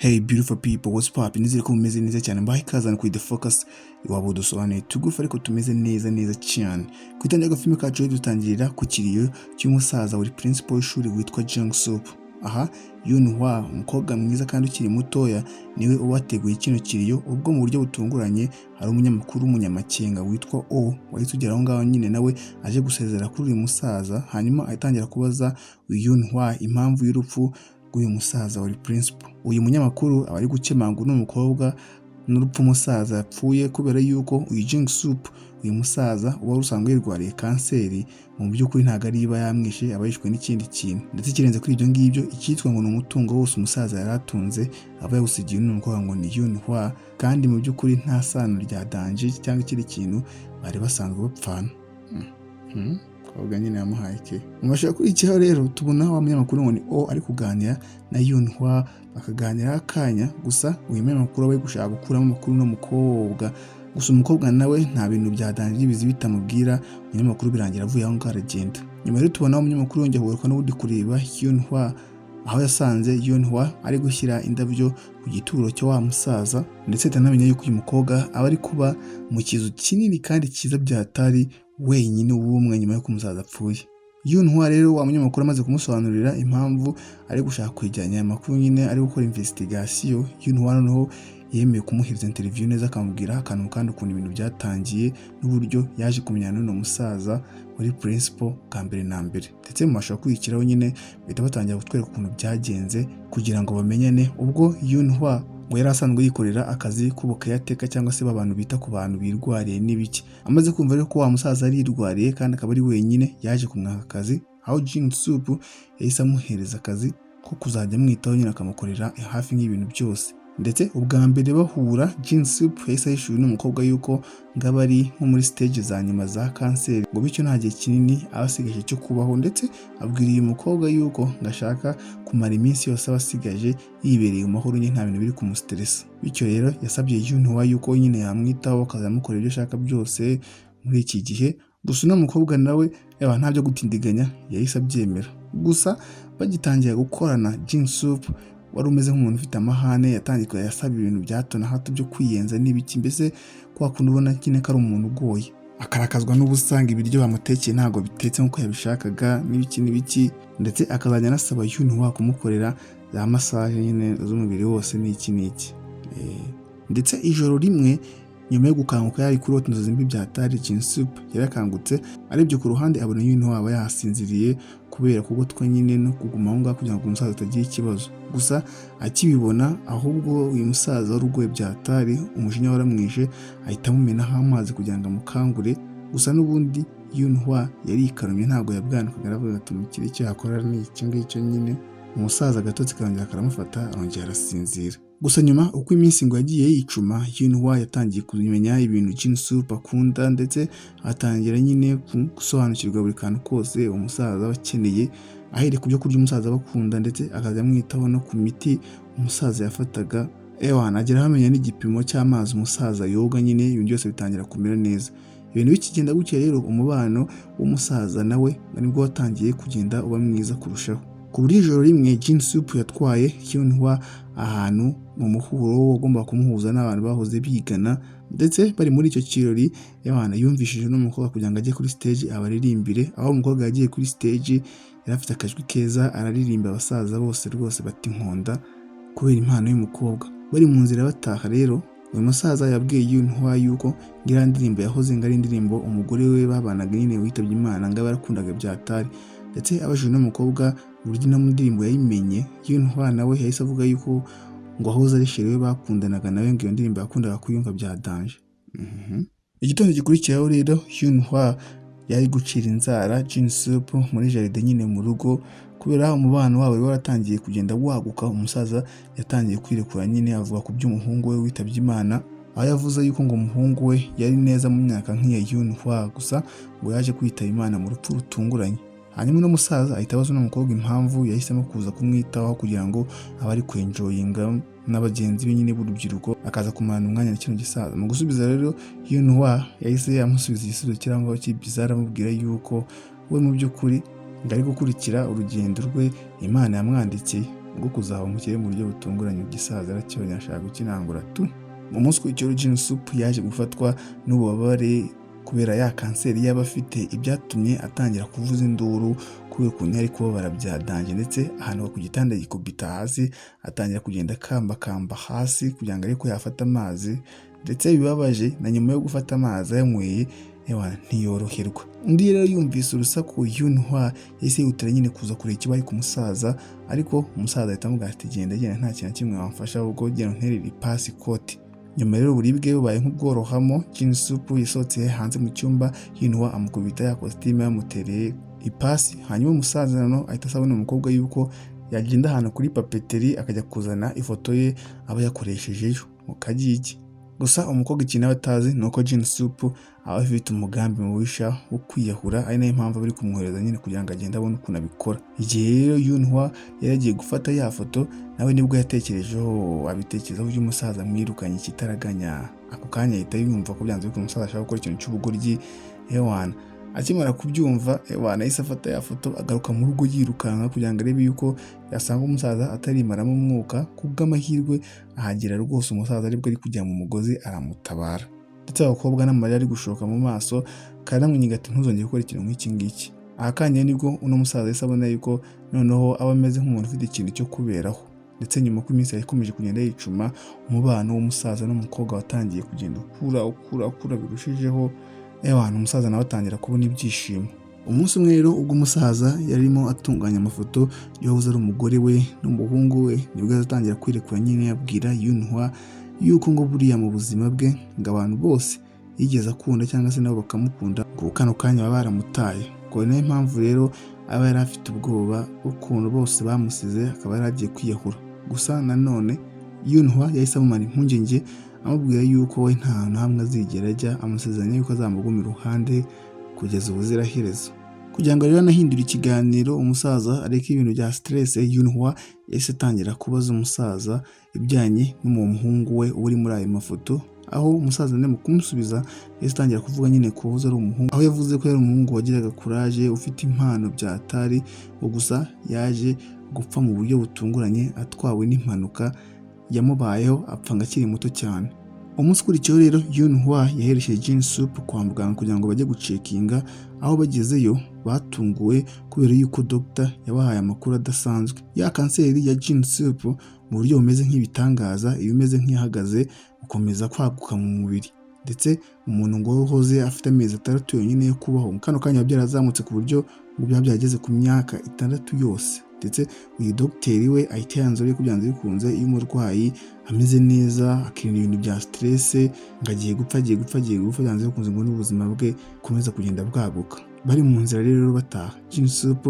Hey beautiful people, what's poppin? Nizere ko mumeze neza cyane. Mbaye kazana kuri The Focus iwabo dusobanuye tugufa ariko tumeze neza cyane. Kwitangira agafilme kacu dutangirira ku kiriyo cy'umusaza wari principal w'ishuri witwa Jung Sup. Aha Yunhwa, umukobwa mwiza kandi ukiri mutoya, niwe uwateguye kino kiriyo ubwo mu buryo butunguranye hari umunyamakuru w'umunyamakenga witwa O wahise ugera aho ngaho nyine nawe aje gusezera kuri uyu musaza, hanyuma atangira kubaza Yunhwa impamvu y'urupfu uyu musaza wari principal. Uyu munyamakuru aba ari gukemanga n'umukobwa n'urupfu umusaza yapfuye kubera yuko uyu Jung Sup, uyu musaza uba usanzwe yirwariye kanseri, mu by'ukuri ntago ari iba yamwishe, aba yishwe n'ikindi kintu. Ndetse kirenze kuri ibyo ngibyo, icyitwa ngo ni umutungo wose umusaza yari atunze aba yawusigiye n'umukobwa ngo ni Yunhwa, kandi mu by'ukuri nta sano rya danje cyangwa ikindi kintu bari basanzwe bapfana. Koga nyine yamuhaye ke. Mubasha kurikiraho rero tubona wa munyamakuru ngo ni O ari kuganira na Yunhwa, bakaganira akanya, gusa uyu munyamakuru aba ari gushaka gukuramo amakuru n'umukobwa. Gusa umukobwa nawe nta bintu bya danje bizi bitamubwira, umunyamakuru birangira avuye aho ngaho aragenda. Nyuma rero tubona umunyamakuru yongeye kugaruka n'ubundi kureba Yunhwa, aho yasanze Yunhwa ari gushyira indabyo ku gituro cyo wa musaza, ndetse tanamenya yuko uyu mukobwa aba ari kuba mu kizu kinini kandi cyiza byatari wenyine w'umwe nyuma yo kumusaza apfuye. Yunhwa rero wa munyamakuru amaze kumusobanurira impamvu ari gushaka kwijyanya amakuru, nyine ari gukora investigation, Yunhwa noneho yemeye kumuhereza interview neza, akamubwira akantu kandi ukuntu ibintu byatangiye n'uburyo yaje kumenyana n'uno musaza wari principal bwa mbere na mbere. Ndetse mu mashusho akurikiraho nyine bahita batangira kutwereka ukuntu byagenze kugira ngo bamenyane. Ubwo Yunhwa ngo yari asanzwe yikorera akazi k'ubukayateka cyangwa se abantu bita ku bantu birwariye n'ibiki. Amaze kumva rero ko wa musaza ari yirwariye kandi akaba ari wenyine, yaje kumwaka akazi, aho Jung Sup yahise amuhereza akazi ko kuzajya amwitaho, nyine akamukorera hafi nk'ibintu byose. Ndetse ubwa mbere bahura, Jung Sup yahise yishyuye n'umukobwa yuko ngaba ari nko muri stage za nyuma za kanseri, ngo bityo nta gihe kinini aba asigaje cyo kubaho. Ndetse abwira uyu mukobwa yuko ngashaka kumara iminsi yose aba asigaje yibereye mu mahoro, nyine nta bintu biri kumustressa. Bityo rero yasabye Yunhwa yuko nyine yamwitaho akazamukorera ibyo ashaka byose muri iki gihe. Gusa uno mukobwa nawe nta byo gutindiganya yahise abyemera. Gusa bagitangira gukorana, Jung Sup wari umeze nk'umuntu ufite amahane, yatangiye yasaba ibintu bya hato na hato byo kwiyenza n'ibiki, mbese kwa kundi ubona nyine ko ari umuntu ugoye, akarakazwa n'ubusanga ibiryo bamutekeye ntabwo bitetse nk'uko yabishakaga n'ibiki. Ndetse akazajya anasaba Yunhwa kumukorera za massage nyine z'umubiri wose n'iki. Ndetse ijoro rimwe nyuma yo gukanguka yari kurota inzozi mbi byatari, Jung Sup yarakangutse arebye ku ruhande abona Yunhwa aba yasinziriye kubera kugotwa nyine no kuguma aho ngaho kugira ngo umusaza atagira ikibazo. Gusa akibibona, ahubwo uyu musaza wari ugoye byatari, umujinya waramwishe, ahita amumenaho amazi kugira ngo amukangure. Gusa n'ubundi Yunhwa yari yikarumye, ntabwo yabwanukaga, aravuga ati umukire icyo yakora ni icyo ngicyo nyine. Umusaza agatotsi karongera karamufata, arongera arasinzira. Gusa nyuma uko iminsi ngo yagiye yicuma, Yunhwa yatangiye kumenya ibintu Jung Sup akunda, ndetse atangira nyine gusobanukirwa buri kantu kose umusaza aba akeneye, ahereye ku byo kurya umusaza bakunda, ndetse akajya amwitaho no ku miti umusaza yafataga. Agera amenya n'igipimo cy'amazi umusaza yoga, nyine ibintu byose bitangira kumera neza. Ibintu bikigenda gutya rero, umubano w'umusaza nawe nibwo watangiye kugenda uba mwiza kurushaho. Ku buryo ijoro rimwe Jung Sup yatwaye Yunhwa ahantu mu muhuro wagomba kumuhuza n'abantu bahoze bigana, ndetse bari muri icyo kirori yumvishije n'umukobwa kugira ngo ajye kuri stage abaririmbire. Aho umukobwa yagiye kuri stage yari afite akajwi keza, araririmba, abasaza bose rwose bati nkonda kubera impano y'umukobwa. Bari mu nzira bataha rero, uyu musaza yabwiye Yunhwa yuko ngira ndirimbo yahoze ngo ari indirimbo umugore we babanaga nyine witabye Imana ngo barakundaga byatari. Ndetse abajije n'umukobwa uburyo ino ndirimbo yayimenye, Yunhwa nawe yahise avuga yuko ngo ahoze ari chérie we bakundanaga, nawe ngo iyo ndirimbo yakundaga kuyumva bya danje. Igitondo gikurikiraho rero Yunhwa yari gucira inzara Jung Sup muri jaride nyine mu rugo, kubera umubano wabo waratangiye kugenda waguka. Umusaza yatangiye kwirekura, nyine avuga ku by'umuhungu we witabye Imana, aho yavuze yuko ngo umuhungu we yari neza mu myaka nk'iya Yunhwa, gusa ngo yaje kwitaba Imana mu rupfu rutunguranye. Hanyuma uno musaza ahita abaza n'umukobwa impamvu yahisemo kuza kumwitaho kugira ngo abe ari kwenjoyinga n'abagenzi be nyine b'urubyiruko, akaza kumarana umwanya na kino gisaza. Mu gusubiza rero Yunhwa yahise amusubiza igisubizo cyangwa cy'ibizarre, amubwira yuko we mu by'ukuri ngo ari gukurikira urugendo rwe Imana yamwandikiye. bwo kuzaba umukire mu buryo butunguranye. Gisaza aracyonye ashaka gukinangura tu. Mu munsi w'icyo Jin Sup yaje gufatwa n'ububabare kubera ya kanseri yaba afite, ibyatumye atangira kuvuza induru kubera ukuntu yari kubabara byadanje, ndetse ahantu ku gitanda yikubita hasi atangira kugenda kamba hasi kugira ngo ariko yafata amazi, ndetse bibabaje na nyuma yo gufata amazi yanyweye ntiyoroherwa. Undi rero yumvise urusaku Yunhwa yahise yihutira nyine kuza kureba ikibaye ku musaza, ariko umusaza ahita amubwira ati genda nta kintu kimwe wamfasha, ahubwo genda unterere ipasi ikoti. Nyuma rero uburibwe bubaye nk'ubworohamo, Jin Sup yasohotse hanze mu cyumba, Yunhwa amukubita ya kositime yamutereye ipasi. Hanyuma umusaza nano ahita asaba umukobwa yuko yagenda ahantu kuri papeteri akajya kuzana ifoto ye aba yakoreshejeyo mu kagigi. Gusa umukobwa ikintu aba atazi ni uko Jin Sup aba afite umugambi mubisha wo kwiyahura, ari nayo mpamvu bari kumwohereza nyine kugira ngo agende abone ukuntu abikora. Igihe rero Yunhwa yari agiye gufata ya foto, nawe nibwo yatekerejeho abitekerezaho uburyo umusaza mwirukanye ikitaraganya. Ako kanya ahita yumva ko byanze bikunze umusaza ashaka gukora ikintu cy'ubugoryi. Akimara kubyumva yahise afata ya foto agaruka mu rugo yirukanka kugira ngo arebe yuko yasanga umusaza atarimaramo umwuka. Kubw'amahirwe ahagera rwose umusaza aribwo ari kujya mu mugozi aramutabara, ndetse abakobwa n'amarira ari gushoka mu maso karamwinyiga ati ntuzongere gukora ikintu nk'iki ngiki. Aha kanya nibwo uno musaza yahise abona yuko noneho aba ameze nk'umuntu ufite ikintu cyo kuberaho, ndetse nyuma ko iminsi yakomeje kugenda yicuma, umubano w'umusaza n'umukobwa watangiye kugenda ukura birushijeho. Umusaza nawe atangira kubona ibyishimo. Umunsi umwe rero ubwo umusaza yarimo atunganya amafoto yahoze ari umugore we n'umuhungu we, nibwo yatangira kwirekura nyine yabwira Yunhwa yuko ngo buriya mu buzima bwe ngo abantu bose yigeze akunda cyangwa se nabo bakamukunda, ngo kano kanya baba baramutaye. Ngo niyo mpamvu rero aba yari afite ubwoba ukuntu bose bamusize akaba yari agiye kwiyahura. Gusa nanone Yunhwa yahise amumara impungenge amubwira yuko we nta hantu hamwe azigera ajya, amusezeranya yuko azamuguma iruhande kugeza ubuziraherezo. Kugira ngo rero anahindura ikiganiro umusaza areke ibintu bya stress, Yunhwa yahise atangira kubaza umusaza ibijyanye n'umuhungu we uri muri ayo mafoto, aho umusaza ndimo kumusubiza yahise atangira kuvuga nyine ko ari umuhungu, aho yavuze ko yari umuhungu wagiraga courage ufite impano byatari, gusa yaje gupfa mu buryo butunguranye atwawe n'impanuka yamubayeho apfa akiri muto cyane. Umunsi ukurikiyeho rero Yunhwa yaherekeje Jin Sup kwa muganga kugira ngo bajye gucekinga. Aho bagezeyo batunguwe kubera yuko dogita yabahaye amakuru adasanzwe. Ya kanseri ya Jin Sup mu buryo bumeze nk'ibitangaza, iyo imeze nk'ihagaze gukomeza kwaguka mu mubiri, ndetse umuntu ngo uhoze afite amezi 6 yonyine yo kubaho, kano kanya byarazamutse ku buryo ngo byageze ku myaka 6 yose. Ndetse uyu dogiteri we ahita yanzura ko byanze bikunze iyo umurwayi ameze neza akirinda ibintu bya stress ngo agiye gupfa byanze bikunze ngo n'ubuzima bwe komeza kugenda bwaguka. Bari mu nzira rero bataha, Jin Sup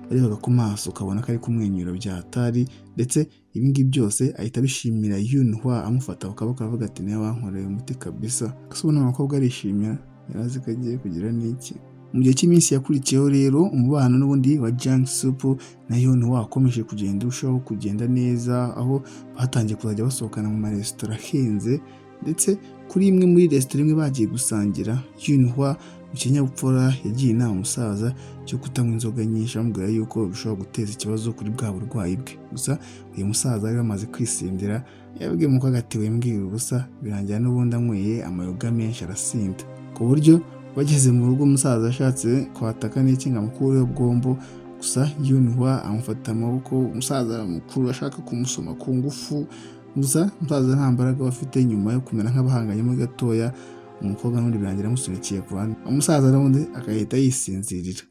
barebaga ku maso ukabona ko ari kumwenyura byatari, ndetse ibingibi byose ahita bishimira Yunhwa amufata ukaboko avuga ati niwe wankoreye umuti kabisa. Kasubona umukobwa arishimira yarazi ko agiye kugira n'iki. Mu gihe cy'iminsi yakurikiyeho rero umubano n'ubundi wa Jin Sup na Yunhwa wakomeje kugenda urushaho kugenda neza, aho batangiye kuzajya basohokana mu maresitora ahenze, ndetse kuri imwe muri resitora imwe bagiye gusangira, Yunhwa mu kinyabupfura yagiye inama umusaza cyo kutanywa inzoga nyinshi, amubwira yuko bishobora guteza ikibazo kuri bwa burwayi bwe. Gusa uyu musaza yari amaze kwisindira, yabwiye mu kagatewe mbwira ubusa, birangira n'ubundi anyweye amayoga menshi arasinda, ku buryo bageze mu rugo umusaza ashatse kwataka n'ikinga mukuru bwombo. Gusa Yunhwa amufata amaboko, umusaza mukuru ashaka kumusoma ku ngufu. Gusa umusaza nta mbaraga bafite, nyuma yo kumera nk'abahanganyemo gatoya umukobwa n'undi birangira amusunikiye ku ruhande, umusaza n'undi agahita yisinzirira.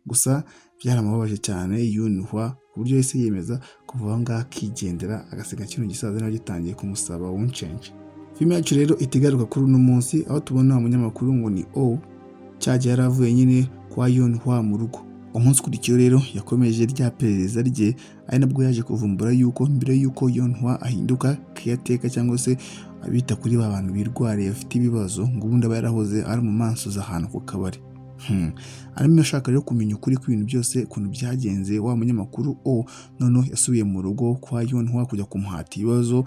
Gusa byaramubabaje cyane Yunhwa ku buryo yahise yemeza kuva aho ngaho akigendera, agasiga kino gisaza nawe gitangiye kumusaba wuncenje. Filime yacu rero itigaruka kuri uno munsi, aho tubona umunyamakuru ngo ni cyagiye yaravuye nyine kwa Yunhwa mu rugo. Umunsi ukurikiyeho rero yakomeje rya perereza rye, ari nabwo yaje kuvumbura yuko mbere yuko Yunhwa ahinduka caretaker cyangwa se abita kuri ba bantu birwariye bafite ibibazo, ngo ubundi aba yarahoze ari mu mansoza ahantu ku kabari. Arimo ashaka rero kumenya ukuri kw'ibintu byose ukuntu byagenze. Wa munyamakuru none yasubiye mu rugo kwa Yunhwa kujya kumuhata ibibazo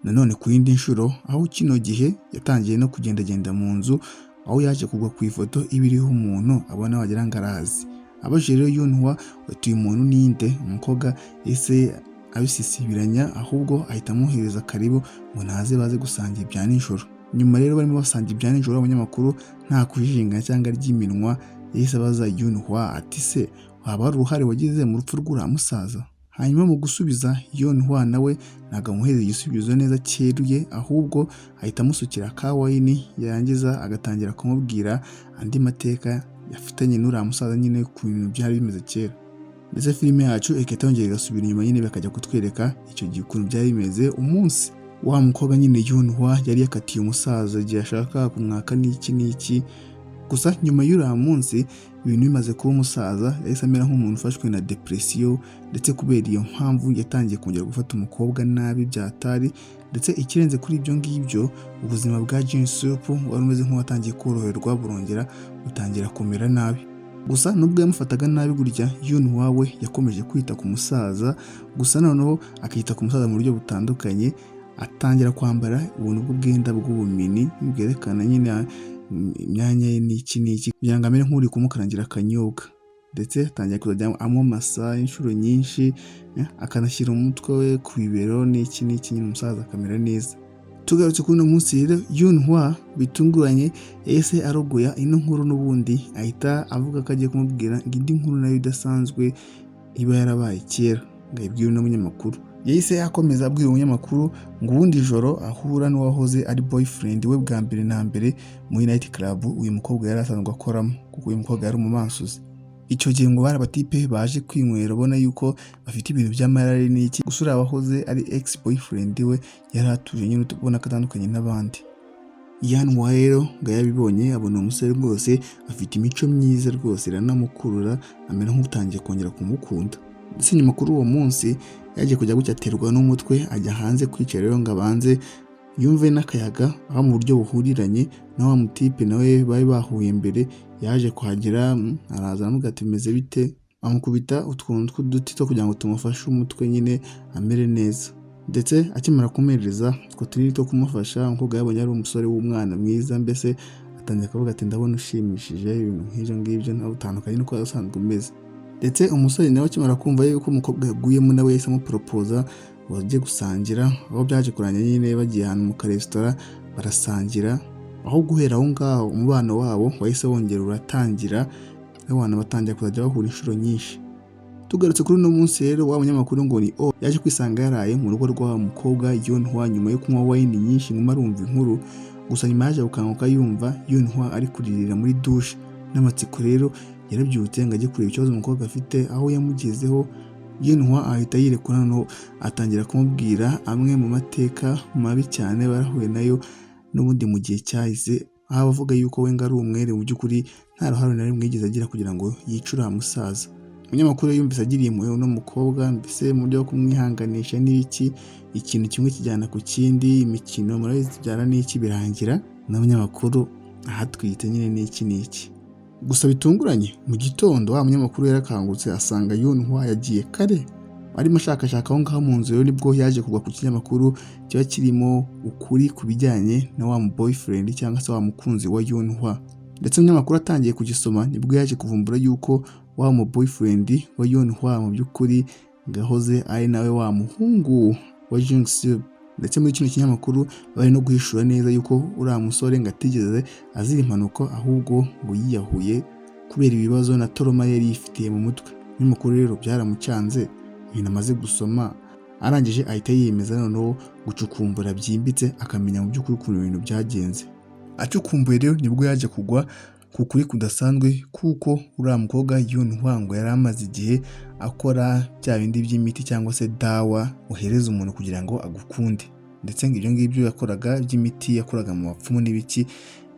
nanone ku yindi nshuro, aho kino gihe yatangiye no kugendagenda mu nzu, aho yaje kugwa ku ifoto ibiriho umuntu abona wagira ngo arazi. Abajije rero Yunhwa ati uyu muntu ninde, umukobwa ese abisisibiranya ahubwo ahita amuhereza karibu ngo naze baze gusangira ibya nijoro. Nyuma rero barimo basangira ibya nijoro, abanyamakuru nta kujijinganya cyangwa ry'iminwa yahise abaza Yunhwa ati se waba hari uruhare wagize mu rupfu rw'uriya musaza? Hanyuma mu gusubiza Yunhwa nawe ntabwo amuhereza igisubizo neza cyeruye, ahubwo ahita amusukira ka wayini yarangiza agatangira kumubwira andi mateka yafitanye n'uriya musaza nyine ku bintu byari bimeze kera. Ndetse filime yacu ikahita yongera igasubira inyuma nyine bakajya kutwereka icyo gihe ukuntu byari bimeze umunsi wa mukobwa nyine Yunhwa yari yakatiye umusaza igihe ashaka kumwaka n'iki. Gusa nyuma y'uriya munsi ibintu bimaze kuba umusaza yahise amera nk'umuntu ufashwe na depression, ndetse kubera iyo mpamvu yatangiye kongera gufata umukobwa nabi byatari. Ndetse ikirenze kuri ibyo ngibyo, ubuzima bwa Jin-sup wari umeze nk'uwatangiye koroherwa burongera butangira kumera nabi. Gusa nubwo yamufataga nabi gutya, Yunhwa we yakomeje kwita ku musaza, gusa noneho akita ku musaza mu buryo butandukanye. Atangira kwambara ubuntu bw'ubwenda bw'ubumini bwerekana nyine imyanya ye n'iki kugira ngo amere nk'uri kumukarangira akanyobwa. Ndetse atangira kuzajya amumasa inshuro nyinshi, akanashyira umutwe we ku bibero n'iki nyine umusaza akamera neza. Tugarutse kuri uno munsi rero, Yunhwa bitunguranye yahise arogoya ino nkuru n'ubundi ahita avuga ko agiye kumubwira ngo indi nkuru nayo idasanzwe iba yarabaye kera ngo ayibwire uno munyamakuru. Yahise akomeza abwira umunyamakuru ngo ubundi joro ahura n'uwahoze ari boyfriend we bwa mbere na mbere muri night club uyu mukobwa yari asanzwe akoramo, kuko uyu mukobwa yari umumansuzi. Icyo gihe ngo bari abatipe baje kwinywera ubona yuko bafite ibintu by'amarari n'iki. Gusa uriya wahoze ari ex boyfriend we yari atuje nyine ubona ko atandukanye n'abandi. Yunhwa rero ngo yabibonye abona umusore rwose afite imico myiza rwose iranamukurura, amera nk'utangiye kongera kumukunda. Ndetse nyuma kuri uwo munsi yagiye kujya gucyaterwa n'umutwe ajya hanze kwicara rero ngo abanze yumve n'akayaga aho mu buryo buhuriranye na wa mutipe nawe bari bahuye mbere. Yaje kuhagera araza aramubwira ati bimeze bite, amukubita utuntu tw'uduti two kugira ngo tumufashe umutwe nyine amere neza. Ndetse akimara kumuhereza utwo tunini two kumufasha, umukobwa yabonye ari umusore w'umwana mwiza, mbese atangira kuvuga ati ndabona ushimishije, ibintu nk'ibyo ngibyo nawe utandukanye n'uko usanzwe umeze. Ndetse umusore nawe akimara kumva yuko umukobwa yaguyemo nawe yahise amuporopoza bagiye gusangira, aho byaje kurangira nyine bagiye ahantu mu karesitora barasangira. Aho guhera aho ngaho umubano wabo wahise wongera uratangira, abantu batangira kuzajya bahura inshuro nyinshi. Tugarutse kuri uno munsi rero, wa munyamakuru ngo ni yaje kwisanga yaraye mu rugo rwa mukobwa Yunhwa nyuma yo kunywa wayini nyinshi ngo arumva inkuru. Gusa nyuma yaje gukanguka yumva Yunhwa ari kuririra muri douche. N'amatsiko rero yarabyutse ngo ajye kureba ikibazo umukobwa afite. Aho yamugezeho, Yunhwa ahita yirekura noneho atangira kumubwira amwe mu mateka mabi cyane barahuye nayo n'ubundi mu gihe cyahise, aho avuga yuko we ngo ari umwere mu by'ukuri nta ruhare na rimwe yigeze agira kugira ngo yicure musaza. Umunyamakuru yumvise agiriye impuhwe no mukobwa, mbese mu buryo bwo kumwihanganisha n'iki, ikintu kimwe kijyana ku kindi, imikino murabizi byara n'iki birangira n'abanyamakuru ahatwite nyine n'iki. Gusa bitunguranye mu gitondo wa munyamakuru yarakangutse asanga Yunhwa yagiye kare, arimo ashakashaka aho ngaho mu nzu. Rero nibwo yaje kugwa ku kinyamakuru kiba kirimo ukuri ku bijyanye na wa boyfriend cyangwa se wa mukunzi wa Yunhwa. Ndetse umunyamakuru atangiye kugisoma nibwo yaje kuvumbura yuko wa boyfriend wa Yunhwa mu by'ukuri gahoze ari nawe wa muhungu wa Jin-sup. Ndetse muri kino kinyamakuru bari no guhishura neza yuko uriya musore ngo atigeze azira impanuka, ahubwo ngo yiyahuye kubera ibibazo na toroma yari yifitiye mu mutwe. Umunyamakuru rero byaramucanze, ibintu amaze gusoma arangije ahita yiyemeza noneho gucukumbura byimbitse akamenya mu by'ukuri ukuntu ibintu byagenze. Acukumbuye rero nibwo yaje kugwa ku kuri kudasanzwe, kuko uriya mukobwa Yunhwa ngo yari amaze igihe akora bya bindi by'imiti cyangwa se dawa uhereza umuntu kugira ngo agukunde. Ndetse ngo ibyo ngibyo yakoraga by'imiti yakoraga mu bapfumu n'ibiki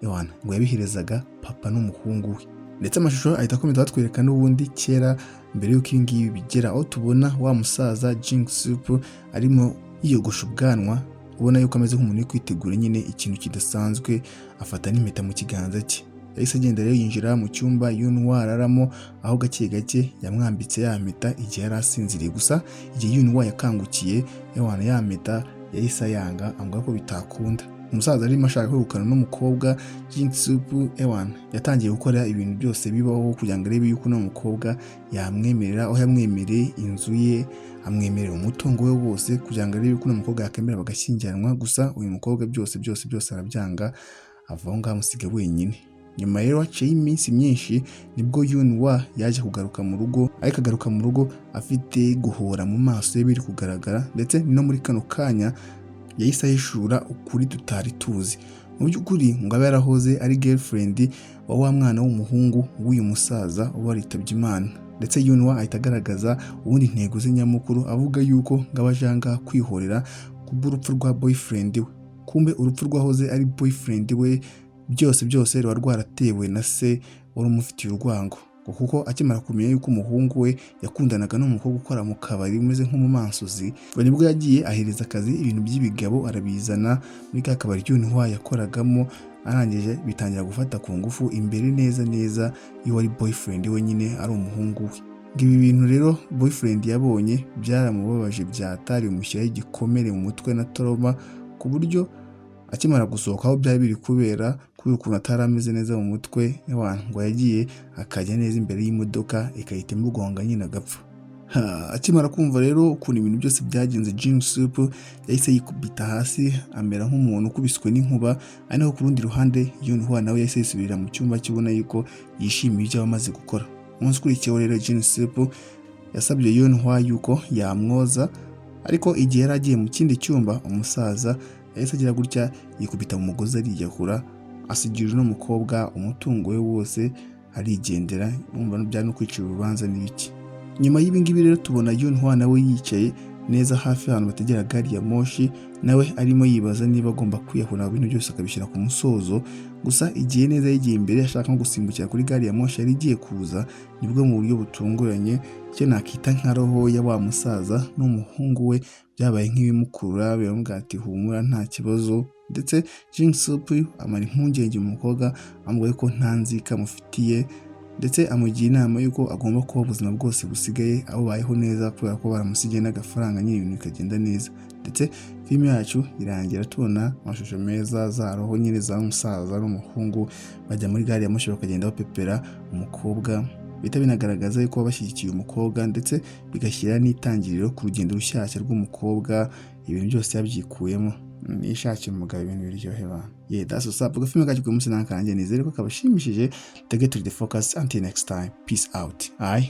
ngo yabiherezaga papa n'umuhungu we. Ndetse amashusho ahita akomeza batwereka n'ubundi kera mbere y'uko ibi ngibi bigera, aho tubona wa musaza Jin-sup arimo yiyogosha ubwanwa, ubona yuko ameze nk'umuntu uri kwitegura nyine ikintu kidasanzwe, afata n'impeta mu kiganza cye. Yahise agenda rero yinjira mu cyumba Yunhwa araramo, aho gake gake yamwambitse ya mpeta igihe yari asinziriye. Gusa igihe Yunhwa yakangukiye ya mpeta yahise ayanga, avuga ko bitakunda. umusaza arimo ashaka kwegukana n'umukobwa Jin-sup yatangiye gukora ibintu byose bibaho kugira ngo arebe yuko n'umukobwa yamwemerera, aho yamwemereye inzu ye, amwemerera umutungo we wose kugira ngo arebe yuko n'umukobwa yakemera bagashyingiranwa. Gusa uyu mukobwa byose arabyanga, avaho ngaho amusiga wenyine. Nyuma rero haciye iminsi myinshi nibwo Yunhwa yaje kugaruka mu rugo, ariko agaruka mu rugo afite guhora mu maso ye biri kugaragara, ndetse no muri kano kanya yahise ahishura ukuri tutari tuzi. Mu by'ukuri ngo abe yarahoze ari girlfriend wa mwana w'umuhungu w'uyu musaza waritabye Imana, ndetse Yunhwa ahita agaragaza ubundi intego ze nyamukuru, avuga yuko ngo abajanga kwihorera kubw'urupfu rwa boyfriend we. Kumbe urupfu rwahoze ari boyfriend we byose ruba rwaratewe na se wari umufitiye urwango, kuko akimara kumenya yuko umuhungu we yakundanaga n'umukobwa ukora mu kabari umeze nk'umumansuzi, nibwo yagiye ahereza akazi ibintu by'ibigabo arabizana muri ka kabari Yunhwa yakoragamo, arangije bitangira gufata ku ngufu imbere neza iyo wari boyfriend we nyine ari umuhungu we. Ibi bintu rero boyfriend yabonye byaramubabaje byatari, umushyiraho igikomere mu mutwe na trauma, ku buryo akimara gusohoka aho byari biri kubera ukuntu atari ameze neza mu mutwe, ngo yagiye akajya neza imbere y'imodoka ikahita imugonga nyine agapfa. Akimara kumva rero ukuntu ibintu byose byagenze, Jin-sup yahise yikubita hasi amera nk'umuntu ukubiswe n'inkuba, ari naho ku rundi ruhande Yunhwa nawe yahise yisubirira mu cyumba kibona yuko yishimiye ibyo amaze gukora. Umunsi ukurikiyeho rero Jin-sup yasabye Yunhwa yuko yamwoza, ariko igihe yari agiye mu kindi cyumba umusaza yahise agira gutya yikubita mu mugozi ariyahura, asigira n'umukobwa umutungo we wose arigendera. Umva byari no kwicira urubanza n'ibiki. Nyuma y'ibingibi rero tubona Yunhwa nawe yicaye neza hafi ahantu bategera gari ya moshi, nawe arimo yibaza niba agomba kwiyahura ibintu byose akabishyira ku musozo. Gusa igihe neza yigiye imbere ashaka nko gusimbukira kuri gari ya moshi yari igiye kuza, nibwo mu buryo butunguranye icyo nakita nka roho ya wa musaza n'umuhungu we byabaye nk'ibimukurura, biramubwira ati humura nta kibazo. Ndetse Jin-sup amara impungenge mu mukobwa, amubwira ko nta nzika amufitiye, ndetse amugira inama yuko agomba kuba ubuzima bwose busigaye abubayeho neza, kubera ko baramusigiye n'agafaranga nyine ibintu bikagenda neza. Ndetse filime yacu irangira tubona amashusho meza za roho nyine za musaza n'umuhungu bajya muri gari ya moshi bakagenda bapepera umukobwa, bihita binagaragaza yuko bashyigikiye umukobwa, ndetse bigashyira n'itangiriro ku rugendo rushyashya rw'umukobwa. Ibintu byose yabyikuyemo, nishakira umugabo ibintu biryohera. That's what's up. Agafilme kacu k'umunsi n'akanjye nizere ko kabashimishije. Get to the focus. Until next time, peace out. Aye.